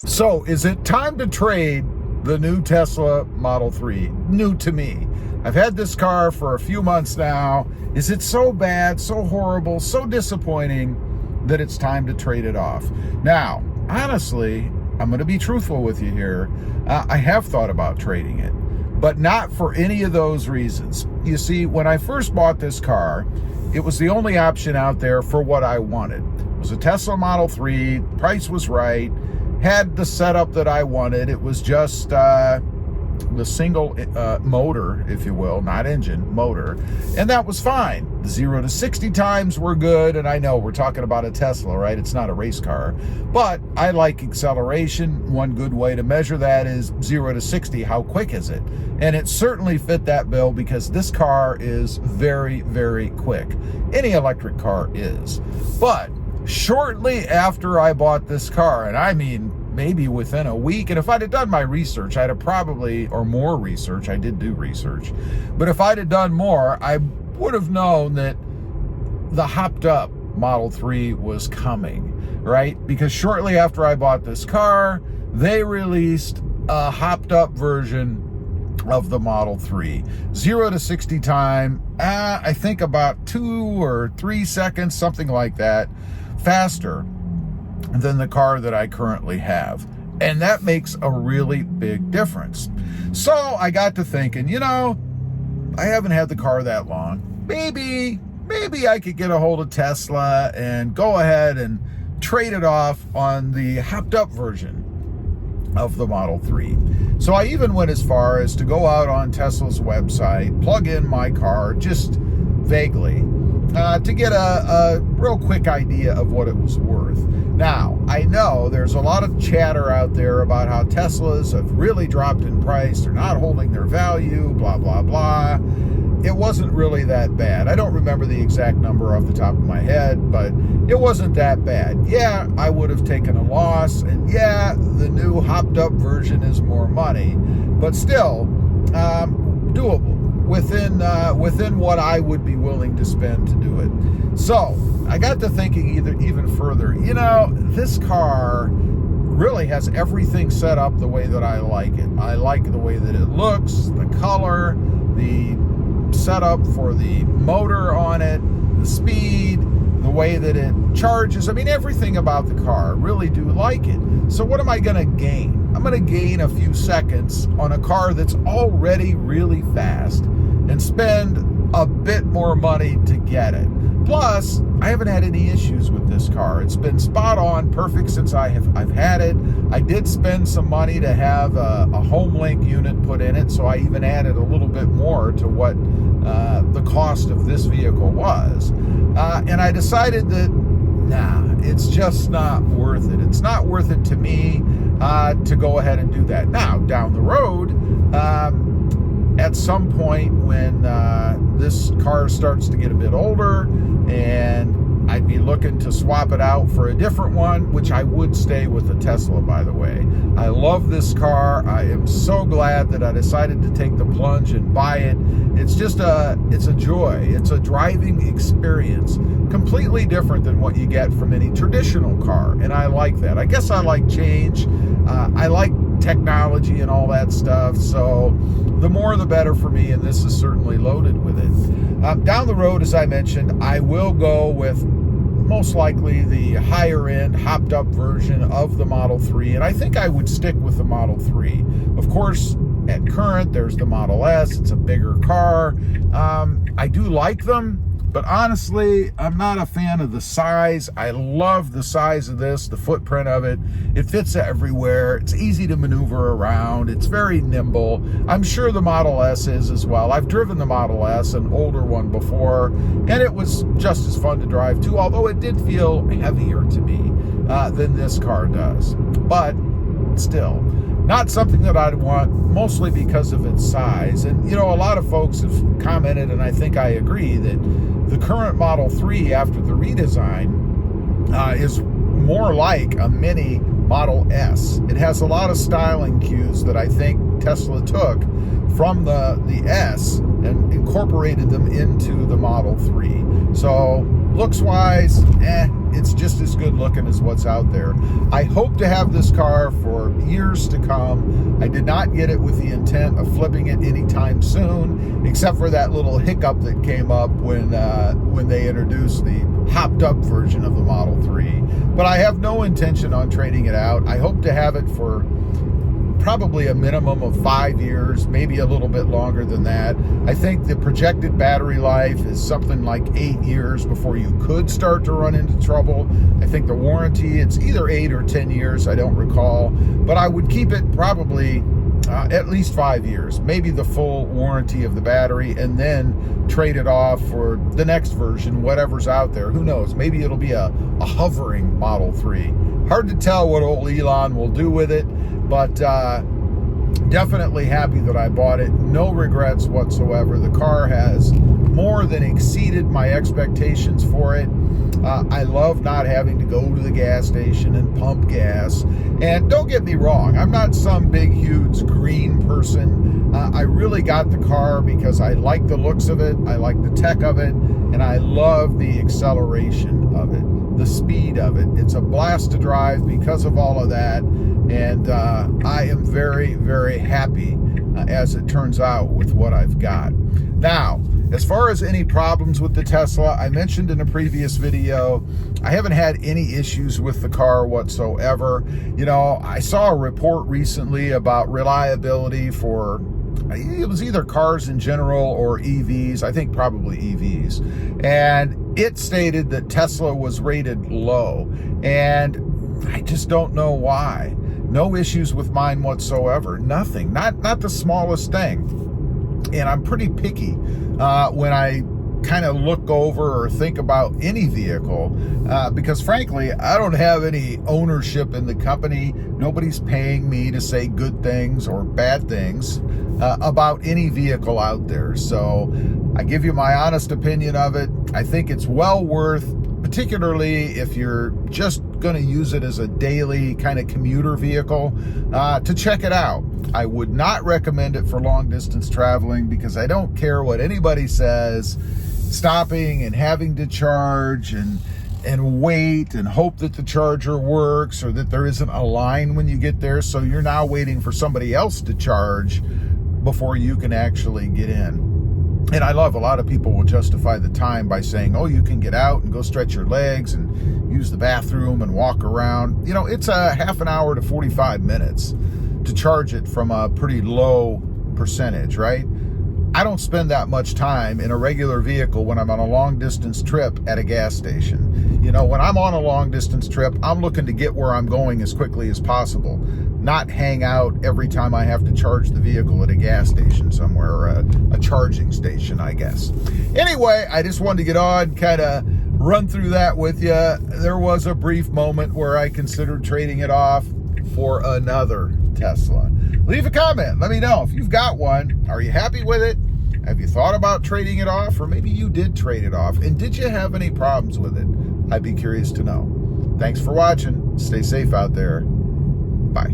So, is it time to trade the new Tesla Model 3? New to me. I've had this car for a few months now. Is it so bad, so horrible, so disappointing that it's time to trade it off? Now, honestly, I'm going to be truthful with you here. I have thought about trading it, but not for any of those reasons. You see, when I first bought this car, it was the only option out there for what I wanted. It was a Tesla Model 3, price was right, had the setup that I wanted. It was just the single motor, if you will, not engine, motor, and that was fine. The 0 to 60 times were good, and I know we're talking about a Tesla, right? It's not a race car, but I like acceleration. One good way to measure that is 0 to 60, how quick is it? And it certainly fit that bill because this car is very, very quick. Any electric car is. But shortly after I bought this car, and I mean maybe within a week, and if I'd have done my research, I'd have probably, or more research, I did do research, but if I'd have done more, I would have known that the hopped up Model 3 was coming, right? Because shortly after I bought this car, they released a hopped up version of the Model 3. 0 to 60 time, I think about 2 or 3 seconds, something like that, faster than the car that I currently have. And that makes a really big difference. So I got to thinking, you know, I haven't had the car that long. Maybe I could get a hold of Tesla and go ahead and trade it off on the hopped up version of the Model 3. So I even went as far as to go out on Tesla's website, plug in my car, just vaguely, to get a real quick idea of what it was worth. Now, I know there's a lot of chatter out there about how Teslas have really dropped in price, they're not holding their value, blah, blah, blah. It wasn't really that bad. I don't remember the exact number off the top of my head, but it wasn't that bad. Yeah, I would have taken a loss, and yeah, the new hopped up version is more money, but still, doable. Within what I would be willing to spend to do it. So I got to thinking even further, you know, this car really has everything set up the way that I like it. I like the way that it looks, the color, the setup for the motor on it, the speed, the way that it charges. I mean, everything about the car, really do like it. So what am I going to gain? I'm going to gain a few seconds on a car that's already really fast and spend a bit more money to get it. Plus, I haven't had any issues with this car. It's been spot on, perfect since I've had it. I did spend some money to have a HomeLink unit put in it, so I even added a little bit more to what the cost of this vehicle was. And I decided that, nah, it's just not worth it. It's not worth it to me to go ahead and do that. Now, down the road, at some point when this car starts to get a bit older and I'd be looking to swap it out for a different one, which I would stay with the Tesla, by the way. I love this car. I am so glad that I decided to take the plunge and buy it. It's just it's a joy. It's a driving experience, completely different than what you get from any traditional car, and I like that. I guess I like change. I like technology and all that stuff, so the more the better for me, and this is certainly loaded with it. Down the road, as I mentioned, I will go with most likely the higher end hopped up version of the Model 3, and I think I would stick with the Model 3. Of course, at current, there's the Model S. It's a bigger car. I do like them, but honestly, I'm not a fan of the size. I love the size of this, the footprint of it. It fits everywhere. It's easy to maneuver around. It's very nimble. I'm sure the Model S is as well. I've driven the Model S, an older one, before, and it was just as fun to drive too, although it did feel heavier to me than this car does. But still, not something that I'd want, mostly because of its size. And, you know, a lot of folks have commented, and I think I agree, that the current Model 3 after the redesign is more like a mini Model S. It has a lot of styling cues that I think Tesla took from the S and incorporated them into the Model 3. So looks wise, it's just as good looking as what's out there. I hope to have this car for years to come. I did not get it with the intent of flipping it anytime soon, except for that little hiccup that came up when they introduced the hopped up version of the Model 3. But I have no intention on trading it out. I hope to have it for probably a minimum of 5 years, maybe a little bit longer than that. I think the projected battery life is something like 8 years before you could start to run into trouble. I think the warranty, it's either 8 or 10 years, I don't recall, but I would keep it probably at least 5 years, maybe the full warranty of the battery, and then trade it off for the next version, whatever's out there. Who knows? Maybe it'll be a hovering Model 3. Hard to tell what old Elon will do with it, but definitely happy that I bought it. No regrets whatsoever. The car has more than exceeded my expectations for it. I love not having to go to the gas station and pump gas. And don't get me wrong, I'm not some big, huge green person. I really got the car because I like the looks of it, I like the tech of it, and I love the acceleration of it, the speed of it. It's a blast to drive because of all of that. And I am very, very happy as it turns out with what I've got. Now, as far as any problems with the Tesla, I mentioned in a previous video, I haven't had any issues with the car whatsoever. You know, I saw a report recently about reliability for, it was either cars in general or EVs, I think probably EVs. And it stated that Tesla was rated low. And I just don't know why. No issues with mine whatsoever. Nothing. Not the smallest thing. And I'm pretty picky when I kind of look over or think about any vehicle because frankly, I don't have any ownership in the company. Nobody's paying me to say good things or bad things about any vehicle out there. So I give you my honest opinion of it. I think it's well worth, particularly if you're just going to use it as a daily kind of commuter vehicle, to check it out. I would not recommend it for long distance traveling because I don't care what anybody says. Stopping and having to charge and wait and hope that the charger works or that there isn't a line when you get there, so you're now waiting for somebody else to charge before you can actually get in. And I love, a lot of people will justify the time by saying, oh, you can get out and go stretch your legs and use the bathroom and walk around. You know, it's a half an hour to 45 minutes to charge it from a pretty low percentage, right? I don't spend that much time in a regular vehicle when I'm on a long distance trip at a gas station. You know, when I'm on a long distance trip, I'm looking to get where I'm going as quickly as possible, not hang out every time I have to charge the vehicle at a gas station somewhere, or a charging station, I guess. Anyway, I just wanted to get on, kind of run through that with you. There was a brief moment where I considered trading it off for another Tesla. Leave a comment. Let me know if you've got one. Are you happy with it? Have you thought about trading it off? Or maybe you did trade it off. And did you have any problems with it? I'd be curious to know. Thanks for watching. Stay safe out there. Bye.